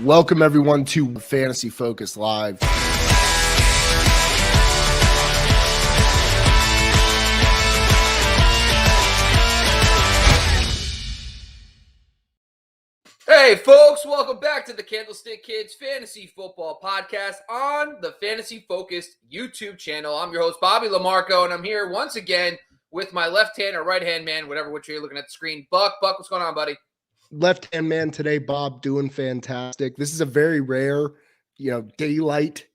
Welcome everyone to Fantasy Focus Live. Hey folks, welcome back to the Candlestick Kids Fantasy Football Podcast on the Fantasy Focused YouTube channel. I'm your host, Bobby Lamarco, and I'm here once again with my left-hand or right-hand man, whatever which you're looking at the screen. Buck, what's going on, buddy? Left-hand man today, Bob, doing fantastic. This is a very rare, daylight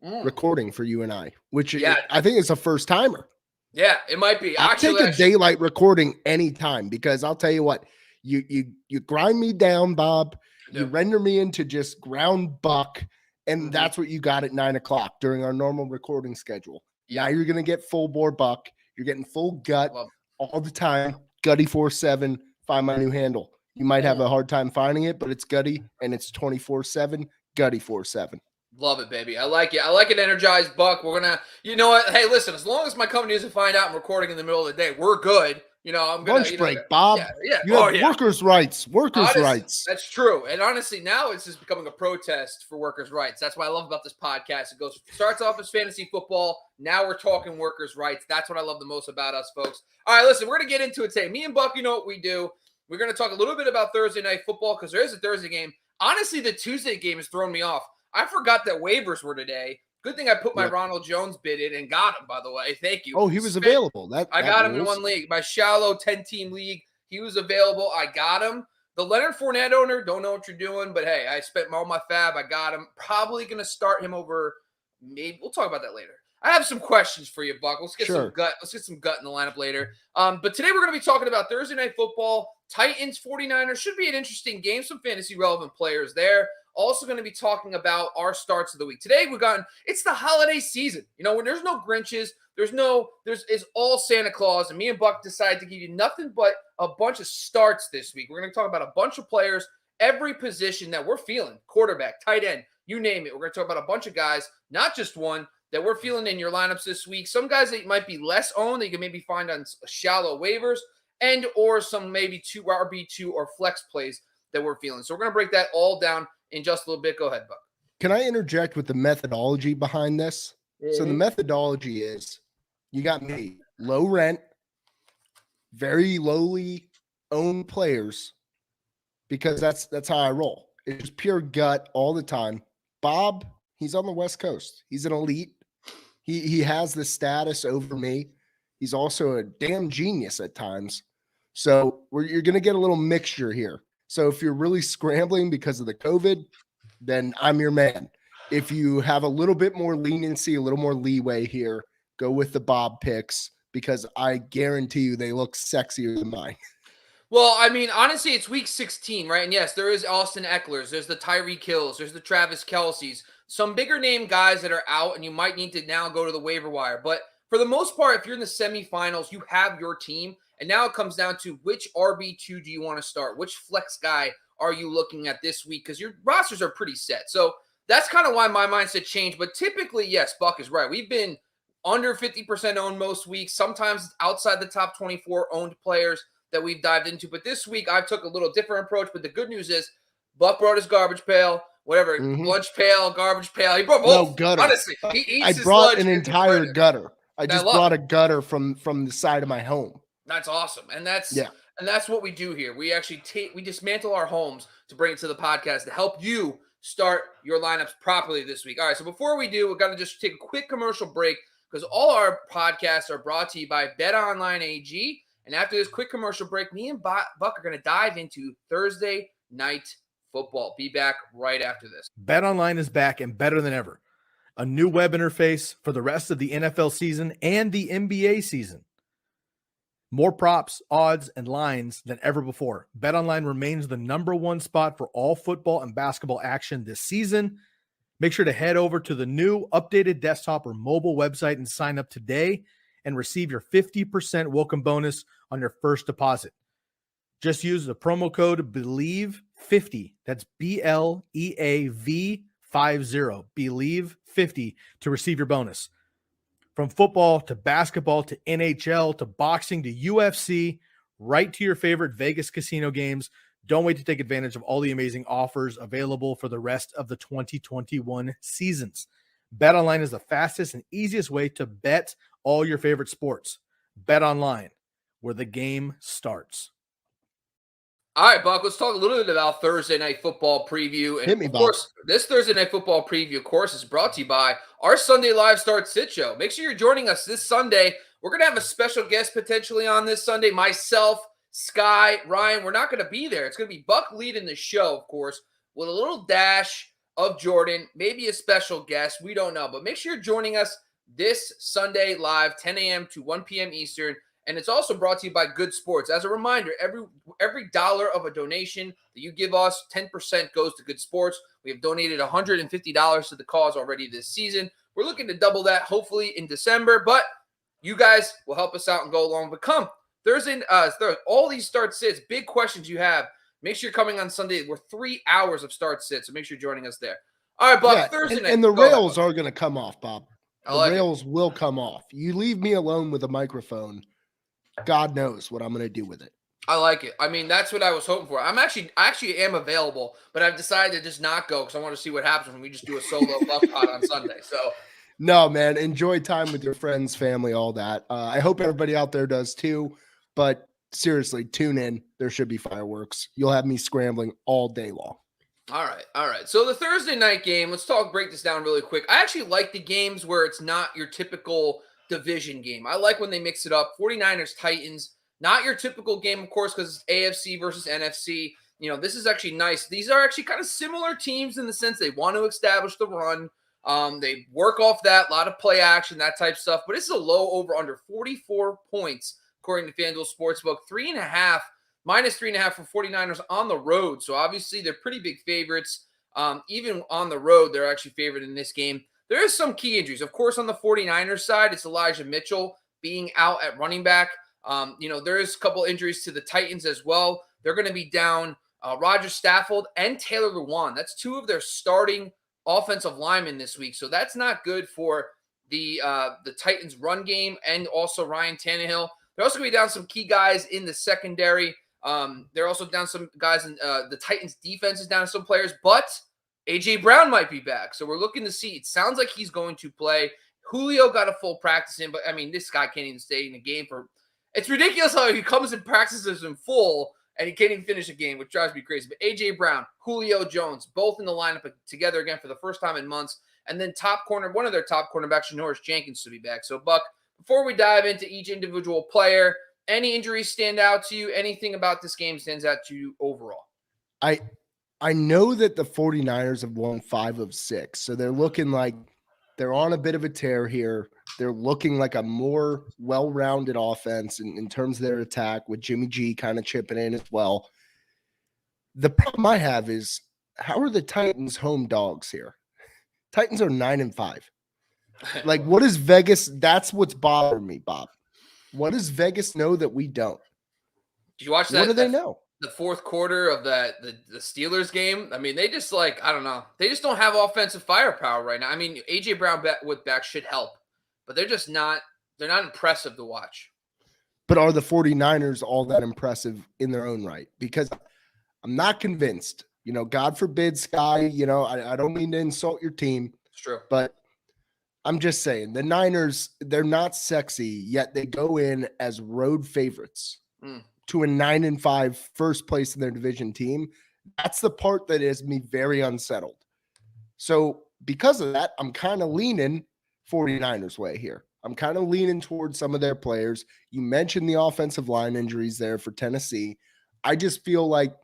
recording for you and I, which I think is a first-timer. Yeah, it might be. I'll take a daylight recording anytime because I'll tell you what, you grind me down, Bob. Yep. You render me into just ground buck, and that's what you got at 9 o'clock during our normal recording schedule. Yep. Now you're going to get full bore buck. You're getting full gut all the time. Gutty 47, find my new handle. You might have a hard time finding it, but it's Gutty, and it's 24/7, Gutty 47. Love it, baby. I like it. I like an energized buck. We're going to, you know what? Hey, listen, as long as my company doesn't find out I'm recording in the middle of the day, we're good. I'm going to. Lunch break, Bob. Yeah. You have workers' rights. Rights. That's true. And honestly, now it's just becoming a protest for workers' rights. That's what I love about this podcast. It starts off as fantasy football. Now we're talking workers' rights. That's what I love the most about us, folks. All right, listen, we're going to get into it today. Me and Buck, you know what we do. We're going to talk a little bit about Thursday night football because there is a Thursday game. Honestly, the Tuesday game has thrown me off. I forgot that waivers were today. Good thing I put my Ronald Jones bid in and got him, by the way. Thank you. Oh, he was available. I got him in one league. My shallow 10-team league, he was available. I got him. The Leonard Fournette owner, don't know what you're doing, but hey, I spent all my fab. I got him. Probably going to start him over. Maybe we'll talk about that later. I have some questions for you, Buck. Let's get some gut. Let's get some gut in the lineup later. But today we're going to be talking about Thursday night football. Titans, 49ers should be an interesting game. Some fantasy relevant players there. Also going to be talking about our starts of the week. Today it's the holiday season. When there's no Grinches, it's all Santa Claus. And me and Buck decided to give you nothing but a bunch of starts this week. We're going to talk about a bunch of players, every position that we're feeling, quarterback, tight end, you name it. We're going to talk about a bunch of guys, not just one, that we're feeling in your lineups this week. Some guys that might be less owned that you can maybe find on shallow waivers and or some maybe RB2 or flex plays that we're feeling. So we're going to break that all down in just a little bit. Go ahead, Buck. Can I interject with the methodology behind this? Mm-hmm. So the methodology is you got me, low rent, very lowly owned players, because that's how I roll. It's just pure gut all the time. Bob, he's on the West Coast. He's an elite. He has the status over me. He's also a damn genius at times. So you're going to get a little mixture here. So if you're really scrambling because of the COVID, then I'm your man. If you have a little bit more leniency, a little more leeway here, go with the Bob picks because I guarantee you they look sexier than mine. Well, I mean, honestly, it's week 16, right? And yes, there is Austin Eckler's, there's the Tyreek Hills, there's the Travis Kelce's, some bigger name guys that are out, and you might need to now go to the waiver wire. But for the most part, if you're in the semifinals, you have your team. And now it comes down to which RB2 do you want to start? Which flex guy are you looking at this week? Because your rosters are pretty set. So that's kind of why my mindset changed. But typically, yes, Buck is right. We've been under 50% owned most weeks, sometimes outside the top 24 owned players that we've dived into. But this week, I took a little different approach. But the good news is Buck brought his garbage pail, whatever, lunch pail, garbage pail. He brought both. No, gutter. Honestly, he eats his lunch. I brought an entire gutter. I just brought a gutter from the side of my home. That's awesome. And that's what we do here. We actually we dismantle our homes to bring it to the podcast to help you start your lineups properly this week. All right, so before we do, we've got to just take a quick commercial break because all our podcasts are brought to you by BetOnline AG. And after this quick commercial break, me and Buck are going to dive into Thursday night football. Be back right after this. BetOnline is back and better than ever. A new web interface for the rest of the NFL season and the NBA season. More props, odds, and lines than ever before. BetOnline remains the #1 spot for all football and basketball action this season. Make sure to head over to the new updated desktop or mobile website and sign up today and receive your 50% welcome bonus on your first deposit. Just use the promo code BELIEVE50. That's BLEAV50. BELIEVE50 to receive your bonus. From football to basketball to NHL to boxing to UFC, right to your favorite Vegas casino games, Don't wait to take advantage of all the amazing offers available for the rest of the 2021 seasons. BetOnline is the fastest and easiest way to bet all your favorite sports. BetOnline, where the game starts. All right, Buck, let's talk a little bit about Thursday Night Football preview. And Hit me, of Buck. course, this Thursday Night Football preview, of course, is brought to you by our Sunday Live Start Sit Show. Make sure you're joining us this Sunday. We're going to have a special guest potentially on this Sunday. Myself, Sky, Ryan, we're not going to be there. It's going to be Buck leading the show, of course, with a little dash of Jordan, maybe a special guest. We don't know. But make sure you're joining us this Sunday live, 10 a.m. to 1 p.m. Eastern. And it's also brought to you by Good Sports. As a reminder, every dollar of a donation that you give us, 10% goes to Good Sports. We have donated $150 to the cause already this season. We're looking to double that hopefully in December, but you guys will help us out and go along. But come Thursday, all these start sits, big questions you have. Make sure you're coming on Sunday. We're 3 hours of start sits, so make sure you're joining us there. All right, Bob. Yeah, Thursday night. and the rails are going to come off, Bob. The rails will come off. You leave me alone with a microphone, God knows what I'm going to do with it. I like it. I mean, that's what I was hoping for. I actually am available, but I've decided to just not go because I want to see what happens when we just do a solo Buck Pod on Sunday. So, no, man, enjoy time with your friends, family, all that. I hope everybody out there does too. But seriously, tune in. There should be fireworks. You'll have me scrambling all day long. All right. So the Thursday night game, break this down really quick. I actually like the games where it's not your typical division game. I like when they mix it up. 49ers, Titans, not your typical game, of course, because it's AFC versus NFC. You know, this is actually nice. These are actually kind of similar teams in the sense they want to establish the run. They work off that, a lot of play action, that type stuff. But this is a low over under 44 points, according to FanDuel Sportsbook. Minus 3.5 for 49ers on the road. So obviously they're pretty big favorites. Even on the road, they're actually favored in this game. There is some key injuries. Of course, on the 49ers side, it's Elijah Mitchell being out at running back. There is a couple injuries to the Titans as well. They're going to be down Roger Stafford and Taylor Lewan. That's two of their starting offensive linemen this week. So that's not good for the Titans run game and also Ryan Tannehill. They're also going to be down some key guys in the secondary. They're also down some guys in the Titans defense is down some players, but A.J. Brown might be back. So we're looking to see. It sounds like he's going to play. Julio got a full practice in, but I mean, this guy can't even stay in the game it's ridiculous how he comes and practices in full and he can't even finish a game, which drives me crazy. But A.J. Brown, Julio Jones, both in the lineup together again for the first time in months. And then one of their top cornerbacks, Janoris Jenkins, to be back. So, Buck, before we dive into each individual player, any injuries stand out to you? Anything about this game stands out to you overall? I know that the 49ers have won 5 of 6, so they're looking like they're on a bit of a tear here. They're looking like a more well-rounded offense in terms of their attack with Jimmy G kind of chipping in as well. The problem I have is, how are the Titans home dogs here? Titans are 9-5. Like, what is Vegas? That's what's bothering me, Bob. What does Vegas know that we don't? Did you watch that? What do they know? The fourth quarter of the Steelers game. I mean, they just I don't know. They just don't have offensive firepower right now. I mean, A.J. Brown back should help, but they're just not. They're not impressive to watch. But are the 49ers all that impressive in their own right? Because I'm not convinced. God forbid, Sky, I don't mean to insult your team. It's true. But I'm just saying, the Niners, they're not sexy, yet they go in as road favorites to a 9-5 first place in their division team. That's the part that has me very unsettled. So because of that, I'm kind of leaning 49ers way here. I'm kind of leaning towards some of their players. You mentioned the offensive line injuries there for Tennessee. I just feel like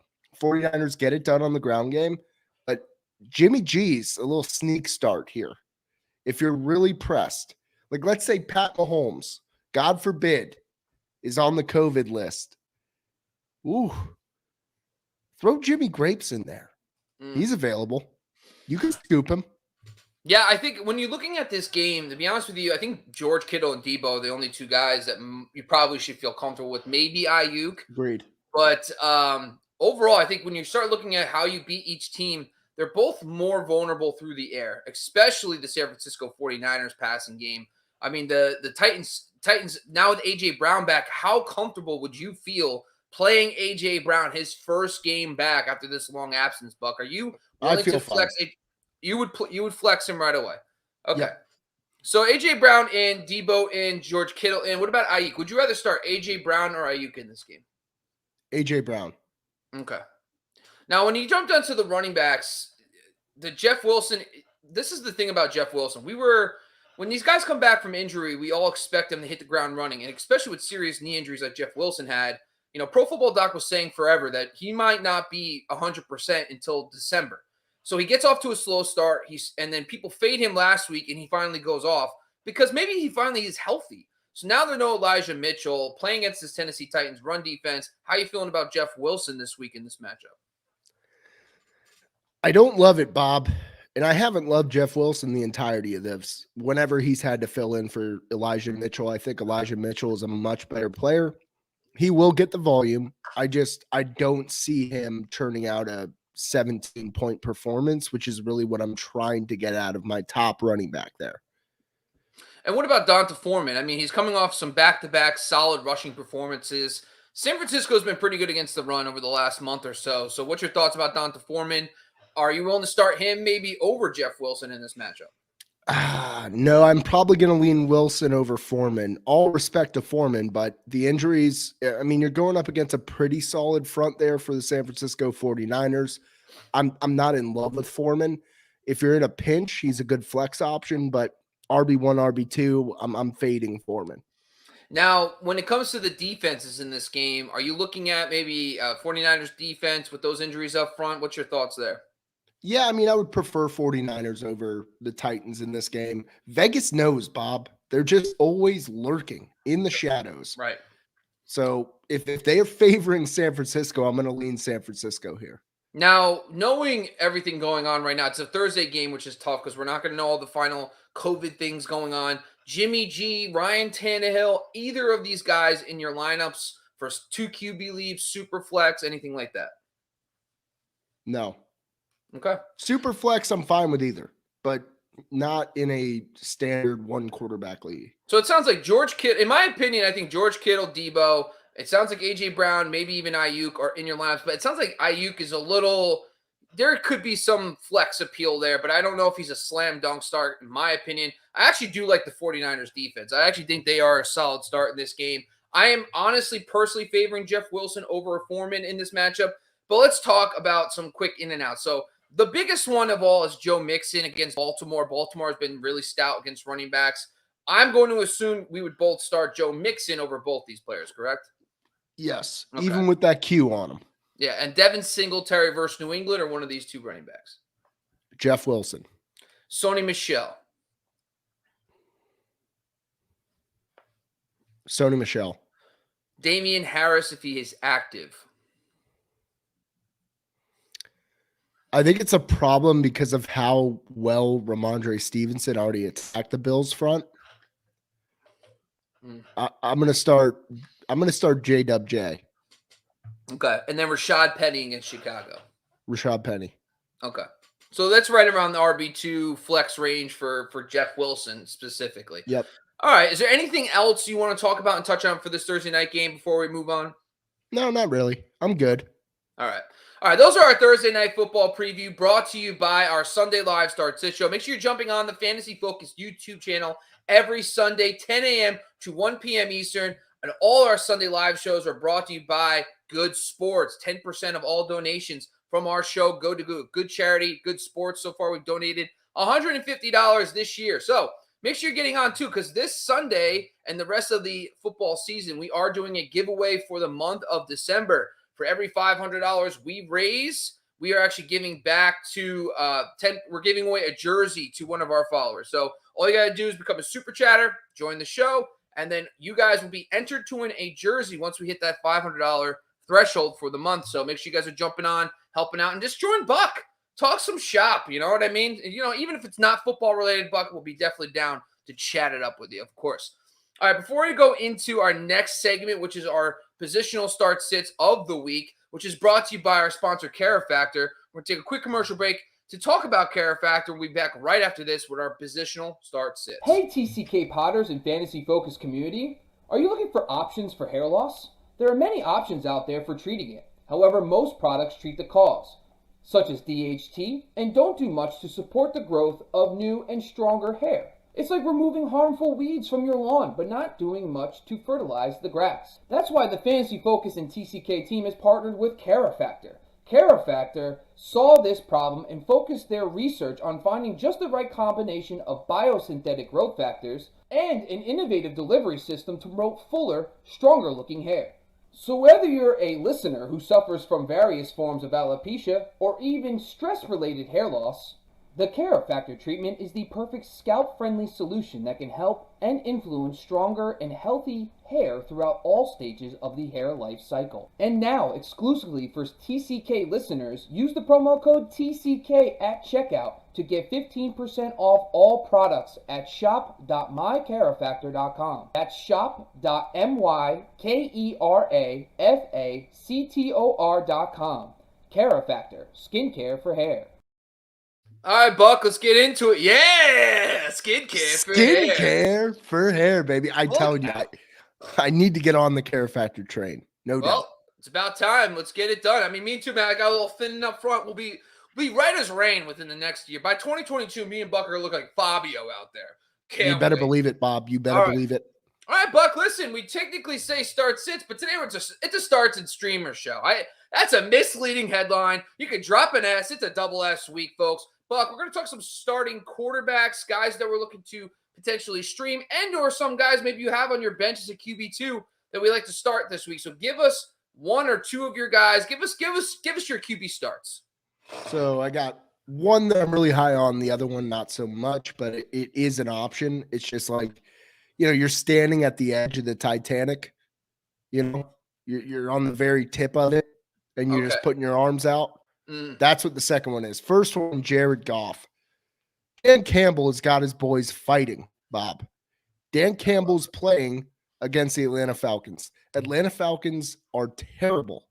49ers get it done on the ground game, but Jimmy G's a little sneak start here. If you're really pressed, like let's say Pat Mahomes, God forbid, is on the COVID list. Ooh, throw Jimmy Grapes in there. He's available. You can scoop him. Yeah, I think when you're looking at this game, to be honest with you, I think George Kittle and Debo are the only two guys that you probably should feel comfortable with. Maybe Ayuk. Agreed. But overall, I think when you start looking at how you beat each team, they're both more vulnerable through the air, especially the San Francisco 49ers passing game. I mean, the Titans now with A.J. Brown back, how comfortable would you feel playing A.J. Brown his first game back after this long absence, Buck. Are you willing to flex it? You would flex him right away. Okay. Yep. So A.J. Brown in, Debo in, George Kittle in. What about Ayuk? Would you rather start A.J. Brown or Ayuk in this game? A.J. Brown. Okay. Now, when you jump down to the running backs, the Jeff Wilson, this is the thing about Jeff Wilson. When these guys come back from injury, we all expect them to hit the ground running, and especially with serious knee injuries like Jeff Wilson had. Pro Football Doc was saying forever that he might not be 100% until December. So he gets off to a slow start, and then people fade him last week, and he finally goes off because maybe he finally is healthy. So now there's no Elijah Mitchell playing against this Tennessee Titans run defense. How are you feeling about Jeff Wilson this week in this matchup? I don't love it, Bob. And I haven't loved Jeff Wilson the entirety of this. Whenever he's had to fill in for Elijah Mitchell, I think Elijah Mitchell is a much better player. He will get the volume. I don't see him turning out a 17-point performance, which is really what I'm trying to get out of my top running back there. And what about Donta Foreman? I mean, he's coming off some back-to-back solid rushing performances. San Francisco's been pretty good against the run over the last month or so. So what's your thoughts about Donta Foreman? Are you willing to start him maybe over Jeff Wilson in this matchup? No, I'm probably going to lean Wilson over Foreman. All respect to Foreman, but the injuries, I mean, you're going up against a pretty solid front there for the San Francisco 49ers. I'm not in love with Foreman. If you're in a pinch, he's a good flex option, but RB1, RB2, I'm fading Foreman. Now, when it comes to the defenses in this game, are you looking at maybe 49ers defense with those injuries up front? What's your thoughts there? Yeah, I mean, I would prefer 49ers over the Titans in this game. Vegas knows, Bob. They're just always lurking in the shadows. Right. So if they are favoring San Francisco, I'm going to lean San Francisco here. Now, knowing everything going on right now, it's a Thursday game, which is tough because we're not going to know all the final COVID things going on. Jimmy G, Ryan Tannehill, either of these guys in your lineups for 2 QB leaves, super flex, anything like that? No. Okay. Super flex, I'm fine with either, but not in a standard one quarterback league. So it sounds like George Kittle, in my opinion, I think George Kittle, Debo, it sounds like A.J. Brown, maybe even Ayuk are in your lineups, but it sounds like Ayuk is a little, there could be some flex appeal there, but I don't know if he's a slam dunk start, in my opinion. I actually do like the 49ers defense. I actually think they are a solid start in this game. I am honestly personally favoring Jeff Wilson over Foreman in this matchup, but let's talk about some quick in and out. So the biggest one of all is Joe Mixon against Baltimore. Baltimore has been really stout against running backs. I'm going to assume we would both start Joe Mixon over both these players, correct? Yes, okay. Even with that Q on him. Yeah, and Devin Singletary versus New England or one of these two running backs? Jeff Wilson. Sony Michel. Sony Michel. Damian Harris if he is active. I think it's a problem because of how well Ramondre Stevenson already attacked the Bills front. I'm gonna start JWJ. Okay, and then Rashad Penny against Chicago. Rashad Penny. Okay, so that's right around the RB2 flex range for Jeff Wilson specifically. Yep. All right. Is there anything else you want to talk about and touch on for this Thursday night game before we move on? No, not really. I'm good. All right. All right, those are our Thursday night football preview brought to you by our Sunday Live Start Sit Show. Make sure you're jumping on the Fantasy Focus YouTube channel every Sunday, 10 a.m. to 1 p.m. Eastern. And all our Sunday Live shows are brought to you by Good Sports. 10% of all donations from our show go to good charity, Good Sports. So far, we've donated $150 this year. So make sure you're getting on, too, because this Sunday and the rest of the football season, we are doing a giveaway for the month of December. For every $500 we raise, we are actually giving back to we're giving away a jersey to one of our followers. So all you got to do is become a super chatter, join the show, and then you guys will be entered to win a jersey once we hit that $500 threshold for the month. So make sure you guys are jumping on, helping out, and just join Buck. Talk some shop, you know what I mean? You know, even if it's not football related, Buck will be definitely down to chat it up with you, of course. All right, before we go into our next segment, which is our positional start sits of the week, which is brought to you by our sponsor, Care Factor. We're going to take a quick commercial break to talk about Care Factor. We'll be back right after this with our positional start sits. Hey, TCK Potters and Fantasy Focus community. Are you looking for options for hair loss? There are many options out there for treating it. However, most products treat the cause, such as DHT, and don't do much to support the growth of new and stronger hair. It's like removing harmful weeds from your lawn, but not doing much to fertilize the grass. That's why the Fantasy Focus and TCK team has partnered with CaraFactor. CaraFactor saw this problem and focused their research on finding just the right combination of biosynthetic growth factors and an innovative delivery system to promote fuller, stronger looking hair. So whether you're a listener who suffers from various forms of alopecia or even stress-related hair loss, the CaraFactor treatment is the perfect scalp-friendly solution that can help and influence stronger and healthy hair throughout all stages of the hair life cycle. And now, exclusively for TCK listeners, use the promo code TCK at checkout to get 15% off all products at shop.mycarafactor.com. That's shop.mykerafactor.com. CaraFactor, skincare for hair. All right, Buck, let's get into it. Yeah, skincare for hair. Skincare for hair, baby. I'm telling you, I need to get on the CaraFactor train. No doubt. Well, it's about time. Let's get it done. I mean, me too, man. I got a little thin up front. We'll be right as rain within the next year. By 2022, me and Buck are going to look like Fabio out there. You better believe it, Bob. You better believe it. All right, Buck, listen, we technically say start sits, but today it's a starts and streamer show. That's a misleading headline. You could drop an S. It's a double S week, folks. Buck, we're going to talk some starting quarterbacks, guys that we're looking to potentially stream, and or some guys maybe you have on your bench as a QB2 that we like to start this week. So give us one or two of your guys. Give us your QB starts. So I got one that I'm really high on, the other one not so much, but it is an option. It's just like, you're standing at the edge of the Titanic, you're on the very tip of it, and you're just putting your arms out. That's what the second one is. First one, Jared Goff. Dan Campbell has got his boys fighting, Bob. Dan Campbell's playing against the Atlanta Falcons. Atlanta Falcons are terrible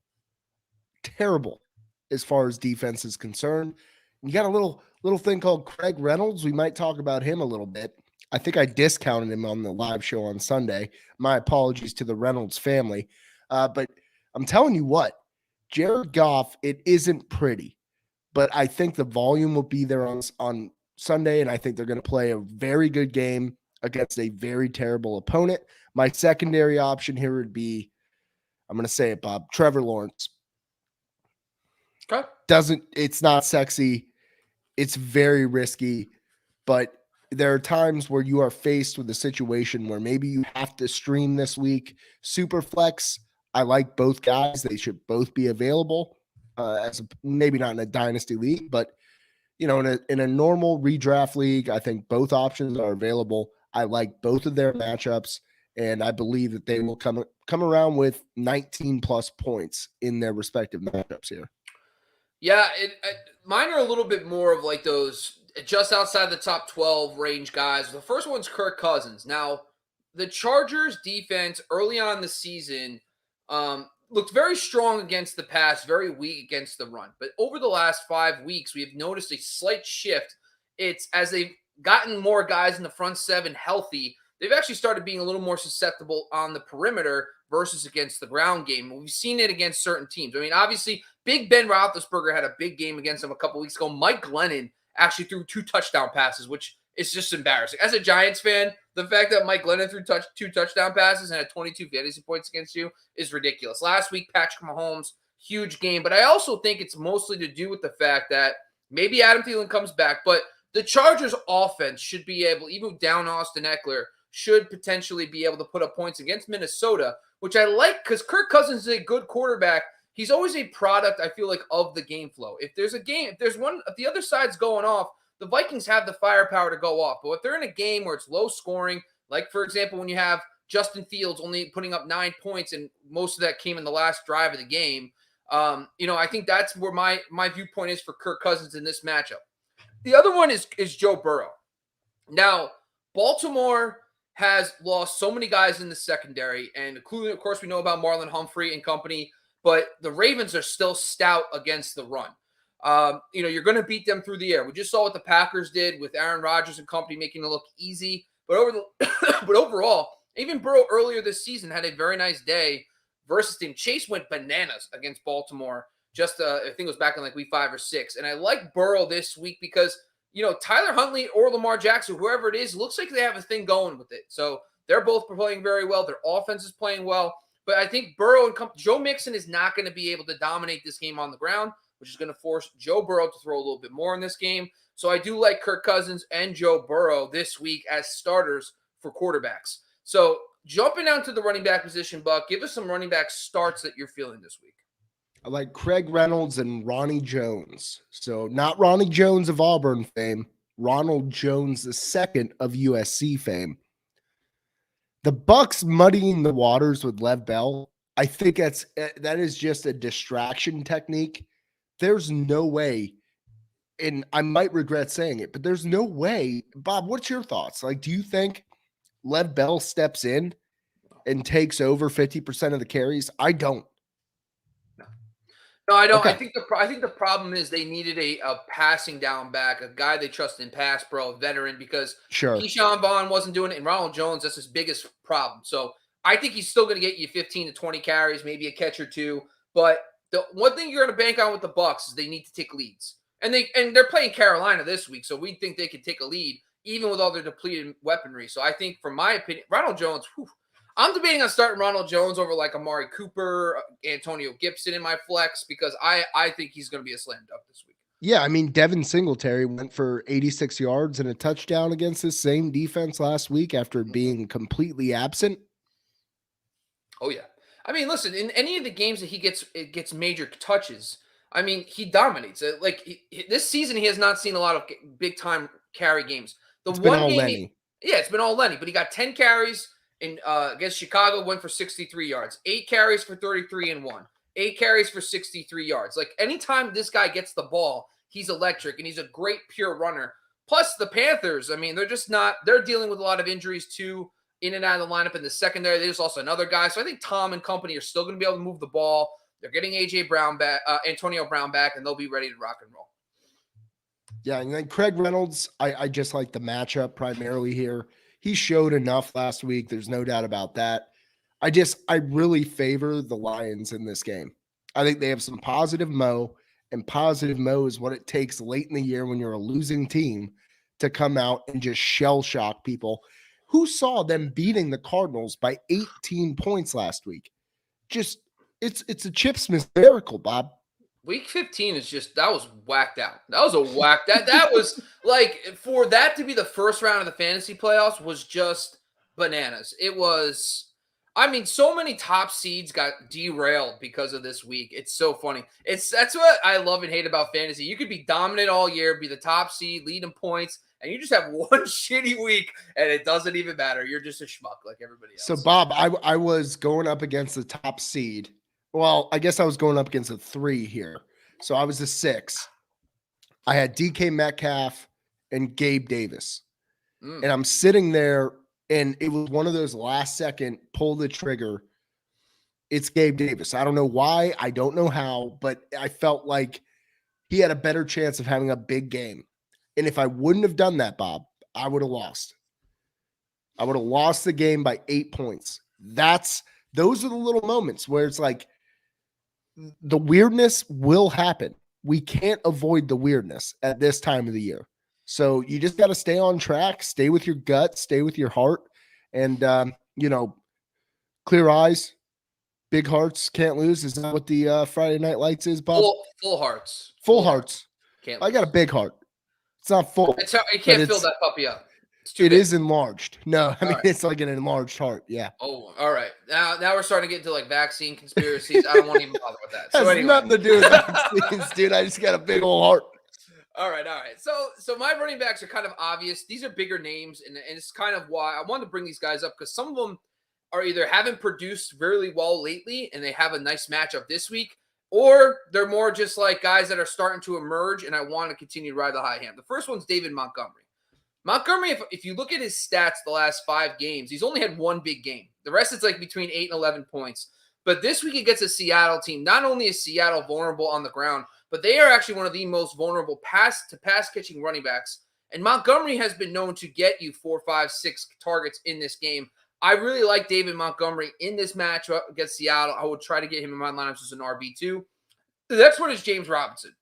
as far as defense is concerned. You got a little thing called Craig Reynolds. We might talk about him a little bit. I think I discounted him on the live show on Sunday. My apologies to the Reynolds family. But I'm telling you what, Jared Goff, it isn't pretty, but I think the volume will be there on Sunday, and I think they're going to play a very good game against a very terrible opponent. My secondary option here would be, I'm going to say it, Bob, Trevor Lawrence. Okay. It's not sexy. It's very risky, but there are times where you are faced with a situation where maybe you have to stream this week. Superflex, I like both guys. They should both be available maybe not in a dynasty league, but in a normal redraft league, I think both options are available. I like both of their matchups, and I believe that they will come around with 19 plus points in their respective matchups here. Yeah, mine are a little bit more of like those just outside the top 12 range guys. The first one's Kirk Cousins. Now, the Chargers defense early on in the season looked very strong against the pass, very weak against the run. But over the last 5 weeks, we have noticed a slight shift. It's as they've gotten more guys in the front seven healthy, they've actually started being a little more susceptible on the perimeter versus against the ground game. We've seen it against certain teams. I mean, obviously, Big Ben Roethlisberger had a big game against them a couple weeks ago. Mike Glennon actually threw 2 touchdown passes, which is just embarrassing. As a Giants fan, the fact that Mike Glennon threw 2 touchdown passes and had 22 fantasy points against you is ridiculous. Last week, Patrick Mahomes, huge game. But I also think it's mostly to do with the fact that maybe Adam Thielen comes back, but the Chargers offense should be able, even down Austin Eckler, should potentially be able to put up points against Minnesota, which I like because Kirk Cousins is a good quarterback. He's always a product, I feel like, of the game flow. If there's one, if the other side's going off, the Vikings have the firepower to go off. But if they're in a game where it's low scoring, like, for example, when you have Justin Fields only putting up 9 points and most of that came in the last drive of the game, I think that's where my viewpoint is for Kirk Cousins in this matchup. The other one is Joe Burrow. Now, Baltimore has lost so many guys in the secondary, and including, of course, we know about Marlon Humphrey and company, but the Ravens are still stout against the run. You're going to beat them through the air. We just saw what the Packers did with Aaron Rodgers and company, making it look easy. But overall, even Burrow earlier this season had a very nice day versus team. Chase went bananas against Baltimore. Just I think it was back in like week 5 or 6. And I like Burrow this week because, Tyler Huntley or Lamar Jackson, whoever it is, looks like they have a thing going with it. So they're both playing very well. Their offense is playing well. But I think Burrow and Joe Mixon is not going to be able to dominate this game on the ground, which is going to force Joe Burrow to throw a little bit more in this game. So I do like Kirk Cousins and Joe Burrow this week as starters for quarterbacks. So jumping down to the running back position, Buck, give us some running back starts that you're feeling this week. I like Craig Reynolds and Ronnie Jones. So not Ronnie Jones of Auburn fame, Ronald Jones II of USC fame. The Bucs muddying the waters with Lev Bell, I think that is just a distraction technique. There's no way, and I might regret saying it, but there's no way. Bob, what's your thoughts? Like, do you think Lev Bell steps in and takes over 50% of the carries? I don't. No, I don't. Okay. I think the problem is they needed a passing down back, a guy they trust in pass pro, a veteran, because Keyshawn Vaughn wasn't doing it, and Ronald Jones, that's his biggest problem. So I think he's still going to get you 15 to 20 carries, maybe a catch or two. But the one thing you're going to bank on with the Bucs is they need to take leads, and they're playing Carolina this week, so we think they could take a lead even with all their depleted weaponry. So I think, from my opinion, Ronald Jones. I'm debating on starting Ronald Jones over like Amari Cooper, Antonio Gibson in my flex because I think he's going to be a slam dunk this week. Yeah, I mean, Devin Singletary went for 86 yards and a touchdown against this same defense last week after being completely absent. Oh, yeah. I mean, listen, in any of the games that he gets major touches, I mean, he dominates. This season, he has not seen a lot of big-time carry games. It's been all Lenny. It's been all Lenny, but he got 10 carries. Against Chicago, went for 63 yards, 8 carries for 33 and 1, 8 carries for 63 yards. Like, anytime this guy gets the ball, he's electric, and he's a great pure runner. Plus, the Panthers, I mean, they're dealing with a lot of injuries too, in and out of the lineup in the secondary. They just lost another guy. So I think Tom and company are still going to be able to move the ball. They're getting Antonio Brown back, and they'll be ready to rock and roll. Yeah, and then Craig Reynolds, I just like the matchup primarily here. He showed enough last week. There's no doubt about that. I really favor the Lions in this game. I think they have some positive Mo, and positive Mo is what it takes late in the year when you're a losing team to come out and just shell shock people. Who saw them beating the Cardinals by 18 points last week? Just, it's a Chip Smith miracle, Bob. Week 15 is that was whacked out. That was a whack. That was like, for that to be the first round of the fantasy playoffs was just bananas. It was, I mean, so many top seeds got derailed because of this week. It's so funny. That's what I love and hate about fantasy. You could be dominant all year, be the top seed, lead in points, and you just have one shitty week, and it doesn't even matter. You're just a schmuck like everybody else. So, Bob, I was going up against the top seed. Well, I guess I was going up against a 3 here. So I was a 6. I had DK Metcalf and Gabe Davis. And I'm sitting there, and it was one of those last second pull the trigger. It's Gabe Davis. I don't know why. I don't know how, but I felt like he had a better chance of having a big game. And if I wouldn't have done that, Bob, I would have lost. I would have lost the game by 8 points. Those are the little moments where it's like, the weirdness will happen. We can't avoid the weirdness at this time of the year. So you just got to stay on track, stay with your gut, stay with your heart, and, clear eyes, big hearts, can't lose. Is that what the Friday Night Lights is, Bob? Full hearts. Full hearts. Can't I got a big heart. It's not full. You can't fill that puppy up. It is enlarged. No, I mean, it's like an enlarged heart. Yeah. Oh, all right. Now we're starting to get into like vaccine conspiracies. I don't want to even bother with that. So Has nothing to do with vaccines, dude. I just got a big old heart. All right. So my running backs are kind of obvious. These are bigger names, and it's kind of why I wanted to bring these guys up, because some of them are either haven't produced really well lately and they have a nice matchup this week, or they're more just like guys that are starting to emerge, and I want to continue to ride the high hand. The first one's David Montgomery. Montgomery, if you look at his stats the last 5 games, he's only had one big game. The rest is like between 8 and 11 points. But this week against a Seattle team, not only is Seattle vulnerable on the ground, but they are actually one of the most vulnerable pass catching running backs. And Montgomery has been known to get you 4, 5, 6 targets in this game. I really like David Montgomery in this matchup against Seattle. I would try to get him in my lineups as an RB2. The next one is James Robinson.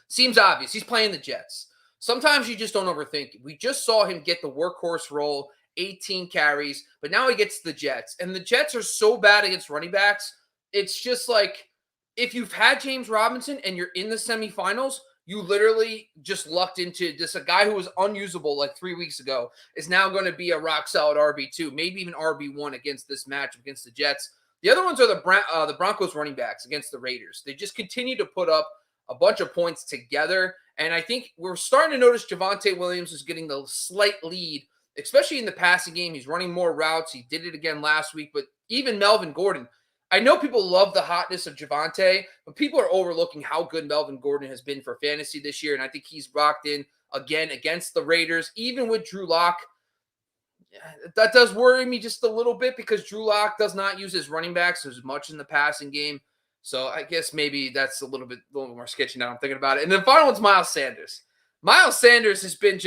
Seems obvious. He's playing the Jets. Sometimes you just don't overthink it. We just saw him get the workhorse role, 18 carries, but now he gets the Jets. And the Jets are so bad against running backs. It's just like, if you've had James Robinson and you're in the semifinals, you literally just lucked into this. A guy who was unusable like 3 weeks ago is now going to be a rock solid RB2, maybe even RB1 against this match against the Jets. The other ones are the Broncos running backs against the Raiders. They just continue to put up a bunch of points together. And I think we're starting to notice Javonte Williams is getting the slight lead, especially in the passing game. He's running more routes. He did it again last week, but even Melvin Gordon. I know people love the hotness of Javonte, but people are overlooking how good Melvin Gordon has been for fantasy this year. And I think he's rocked in again against the Raiders, even with Drew Lock. That does worry me just a little bit because Drew Lock does not use his running backs as much in the passing game. So I guess maybe that's a little bit more sketchy now I'm thinking about it. And then the final one's Miles Sanders. Miles Sanders has been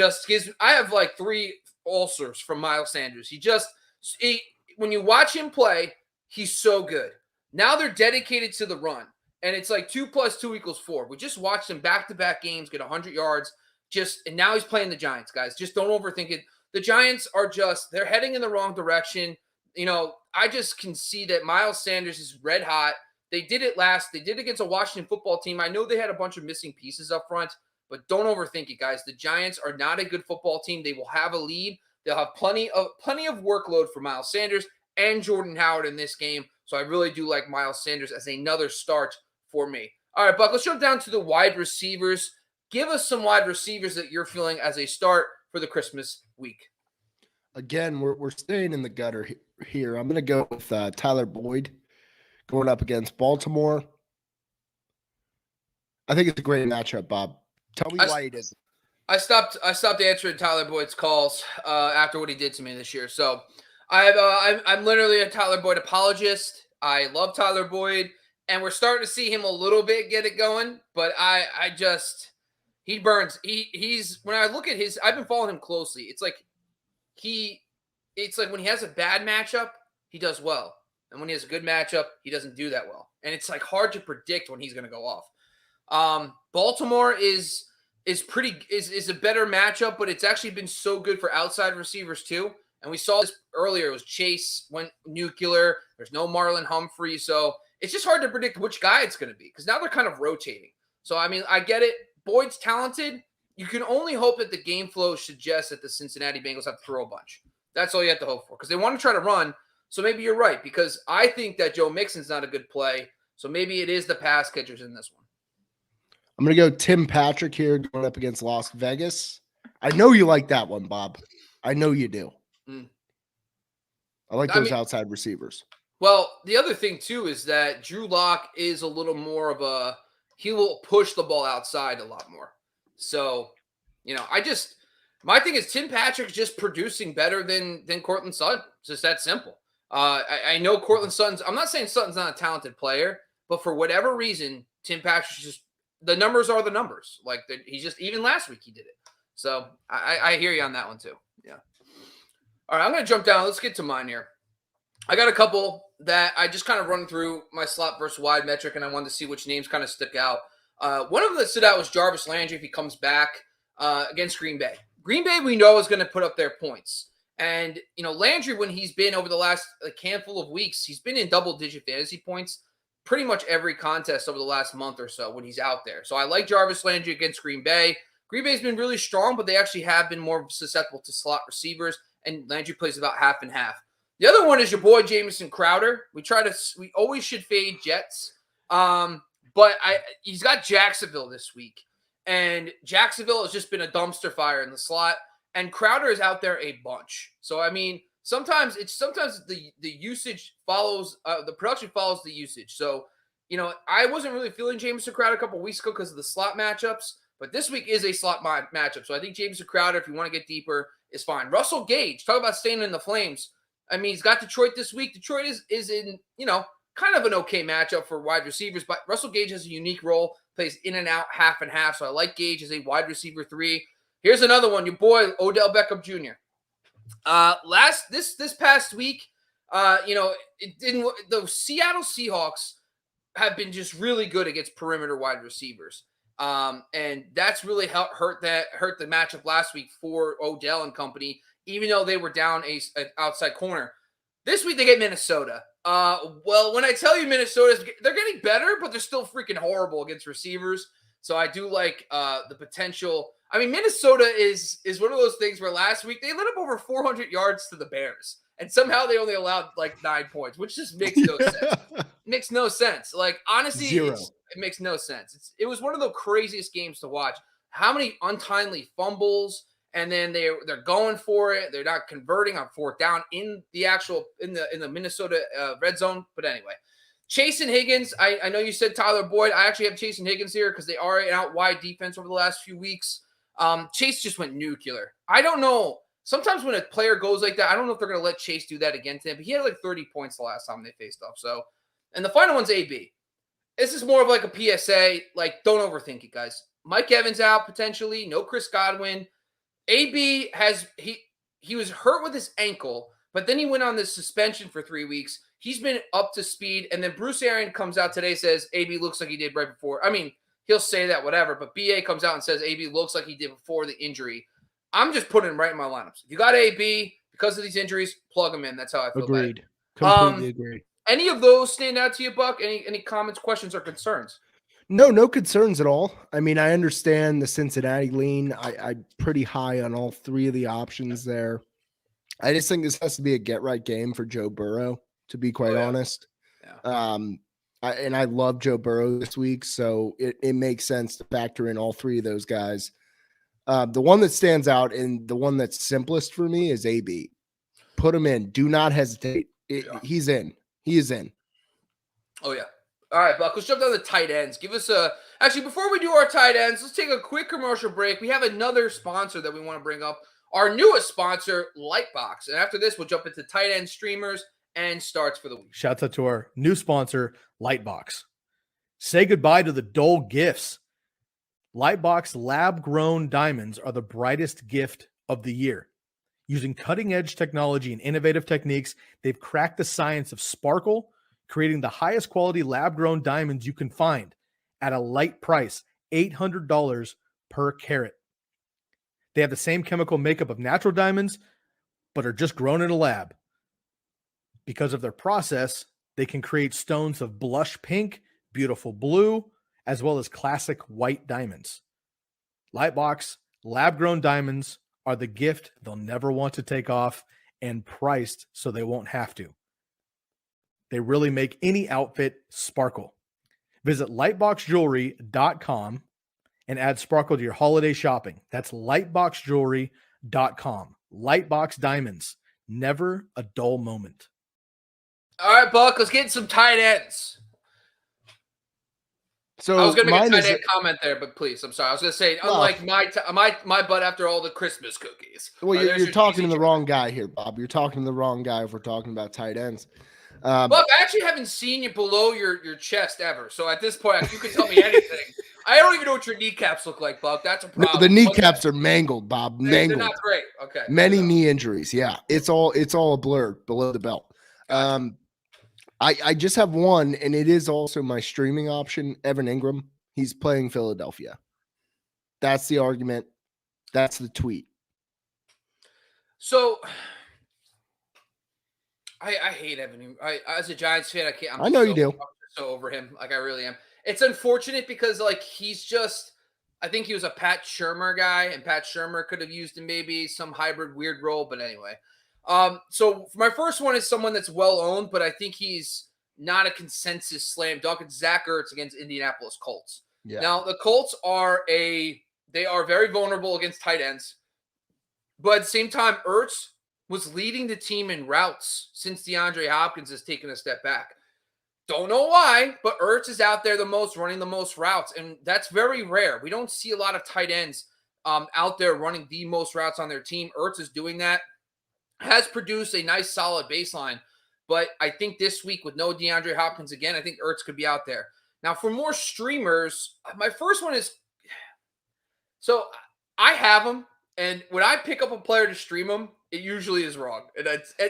I have like 3 ulcers from Miles Sanders. When you watch him play, he's so good. Now they're dedicated to the run. And it's like 2 + 2 = 4. We just watched him back-to-back games get 100 yards. And now he's playing the Giants, guys. Just don't overthink it. The Giants they're heading in the wrong direction. I just can see that Miles Sanders is red hot. They did it against a Washington football team. I know they had a bunch of missing pieces up front, but don't overthink it, guys. The Giants are not a good football team. They will have a lead. They'll have plenty of workload for Miles Sanders and Jordan Howard in this game. So I really do like Miles Sanders as another start for me. All right, Buck, let's jump down to the wide receivers. Give us some wide receivers that you're feeling as a start for the Christmas week. Again, we're staying in the gutter here. I'm going to go with Tyler Boyd going up against Baltimore. I think it's a great matchup, Bob. Tell me why he didn't. I stopped answering Tyler Boyd's calls after what he did to me this year. So I'm literally a Tyler Boyd apologist. I love Tyler Boyd, and we're starting to see him a little bit get it going. But he burns. He's when I look at I've been following him closely. It's like when he has a bad matchup, he does well. And when he has a good matchup, he doesn't do that well. And it's like hard to predict when he's going to go off. Baltimore is a better matchup, but it's actually been so good for outside receivers too. And we saw this earlier. It was Chase went nuclear. There's no Marlon Humphrey. So it's just hard to predict which guy it's going to be because now they're kind of rotating. So, I mean, I get it. Boyd's talented. You can only hope that the game flow suggests that the Cincinnati Bengals have to throw a bunch. That's all you have to hope for because they want to try to run. So maybe you're right because I think that Joe Mixon's not a good play. So maybe it is the pass catchers in this one. I'm going to go Tim Patrick here going up against Las Vegas. I know you like that one, Bob. I know you do. I like those outside receivers. Well, the other thing, too, is that Drew Lock is a little more of he will push the ball outside a lot more. So, my thing is Tim Patrick's just producing better than Courtland Sutton. It's just that simple. I know Courtland Sutton's, I'm not saying Sutton's not a talented player, but for whatever reason, Tim Patrick's just, the numbers are the numbers. Like, he's just, even last week he did it. So, I hear you on that one, too. Yeah. All right, I'm going to jump down. Let's get to mine here. I got a couple that I just kind of run through my slot versus wide metric, and I wanted to see which names kind of stick out. One of them that stood out was Jarvis Landry if he comes back against Green Bay. Green Bay, we know, is going to put up their points. And, Landry, when he's been over the last handful of weeks, he's been in double-digit fantasy points pretty much every contest over the last month or so when he's out there. So I like Jarvis Landry against Green Bay. Green Bay's been really strong, but they actually have been more susceptible to slot receivers, and Landry plays about half and half. The other one is your boy Jamison Crowder. We always should fade Jets, but he's got Jacksonville this week, and Jacksonville has just been a dumpster fire in the slot, and Crowder is out there a bunch. So I mean, sometimes the usage follows the production follows the usage. So I wasn't really feeling Jamison Crowder a couple weeks ago because of the slot matchups, but this week is a slot matchup. So I think Jamison Crowder, if you want to get deeper, is fine. Russell Gage, talk about staying in the flames. I mean, he's got Detroit this week. Detroit is in, kind of an okay matchup for wide receivers, but Russell Gage has a unique role, plays in and out, half and half. So I like Gage as a wide receiver 3. Here's another one, your boy, Odell Beckham Jr. This past week, it didn't. The Seattle Seahawks have been just really good against perimeter wide receivers. And that's really hurt the matchup last week for Odell and company, even though they were down an outside corner. This week they get Minnesota. Well, when I tell you they're getting better, but they're still freaking horrible against receivers. So I do like the potential. I mean, Minnesota is one of those things where last week they lit up over 400 yards to the Bears, and somehow they only allowed like 9 points, which just makes no sense. Makes no sense. Like, honestly, it makes no sense. It was one of the craziest games to watch. How many untimely fumbles, and then they're going for it. They're not converting on fourth down in the Minnesota red zone. But anyway, Chase and Higgins. I know you said Tyler Boyd. I actually have Chase and Higgins here because they are an out wide defense over the last few weeks. Chase just went nuclear. I don't know. Sometimes when a player goes like that, I don't know if they're going to let Chase do that again to him. But he had like 30 points the last time they faced off. So, and the final one's AB. This is more of like a PSA. Like, don't overthink it, guys. Mike Evans out potentially. No Chris Godwin. AB he was hurt with his ankle, but then he went on this suspension for 3 weeks. He's been up to speed. And then Bruce Arians comes out today, says AB looks like he did right before. I mean, he'll say that, whatever. But BA comes out and says AB looks like he did before the injury. I'm just putting him right in my lineups. If you got AB because of these injuries, plug him in. That's how I feel. Agreed. Completely agreed. Any of those stand out to you, Buck? Any comments, questions, or concerns? No concerns at all. I mean, I understand the Cincinnati lean. I'm pretty high on all three of the options there. I just think this has to be a get-right game for Joe Burrow, to be quite honest. Yeah. I love Joe Burrow this week, so it makes sense to factor in all three of those guys. The one that stands out and the one that's simplest for me is AB. Put him in. Do not hesitate. He's in. He is in. Oh, yeah. All right, Buck, let's jump down to the tight ends. Actually, before we do our tight ends, let's take a quick commercial break. We have another sponsor that we want to bring up. Our newest sponsor, Lightbox. And after this, we'll jump into tight end streamers and starts for the week. Shout out to our new sponsor, Lightbox. Say goodbye to the dull gifts. Lightbox lab-grown diamonds are the brightest gift of the year. Using cutting-edge technology and innovative techniques, they've cracked the science of sparkle, creating the highest quality lab-grown diamonds you can find at a light price, $800 per carat. They have the same chemical makeup of natural diamonds, but are just grown in a lab. Because of their process, they can create stones of blush pink, beautiful blue, as well as classic white diamonds. Lightbox lab-grown diamonds are the gift they'll never want to take off, and priced so they won't have to. They really make any outfit sparkle. Visit lightboxjewelry.com and add sparkle to your holiday shopping. That's lightboxjewelry.com. Lightbox diamonds. Never a dull moment. All right, Buck, let's get some tight ends. So I was going to make a tight end comment there, but please, I'm sorry. I was going to say, unlike my butt after all the Christmas cookies. Well, you're talking to the wrong guy here, Bob. You're talking to the wrong guy if we're talking about tight ends. Buck, I actually haven't seen you below your chest ever. So at this point, you can tell me anything. I don't even know what your kneecaps look like, Buck. That's a problem. The kneecaps are mangled, Bob. They're not great. Okay. Many knee injuries. Yeah, it's all a blur below the belt. Gotcha. I just have one, and it is also my streaming option, Evan Ingram. He's playing Philadelphia. That's the argument. That's the tweet. So I hate Evan Ingram. As a Giants fan, I can't. I know you do. I'm so over him. Like, I really am. It's unfortunate because, like, he's just – I think he was a Pat Shurmur guy, and Pat Shurmur could have used him maybe some hybrid weird role. But anyway. So my first one is someone that's well-owned, but I think he's not a consensus slam dunk. It's Zach Ertz against Indianapolis Colts. Yeah. Now, the Colts are very vulnerable against tight ends. But at the same time, Ertz was leading the team in routes since DeAndre Hopkins has taken a step back. Don't know why, but Ertz is out there the most, running the most routes, and that's very rare. We don't see a lot of tight ends out there running the most routes on their team. Ertz is doing that. Has produced a nice, solid baseline, but I think this week with no DeAndre Hopkins again, I think Ertz could be out there. Now, for more streamers, my first one is – so I have him, and when I pick up a player to stream him, It usually is wrong. And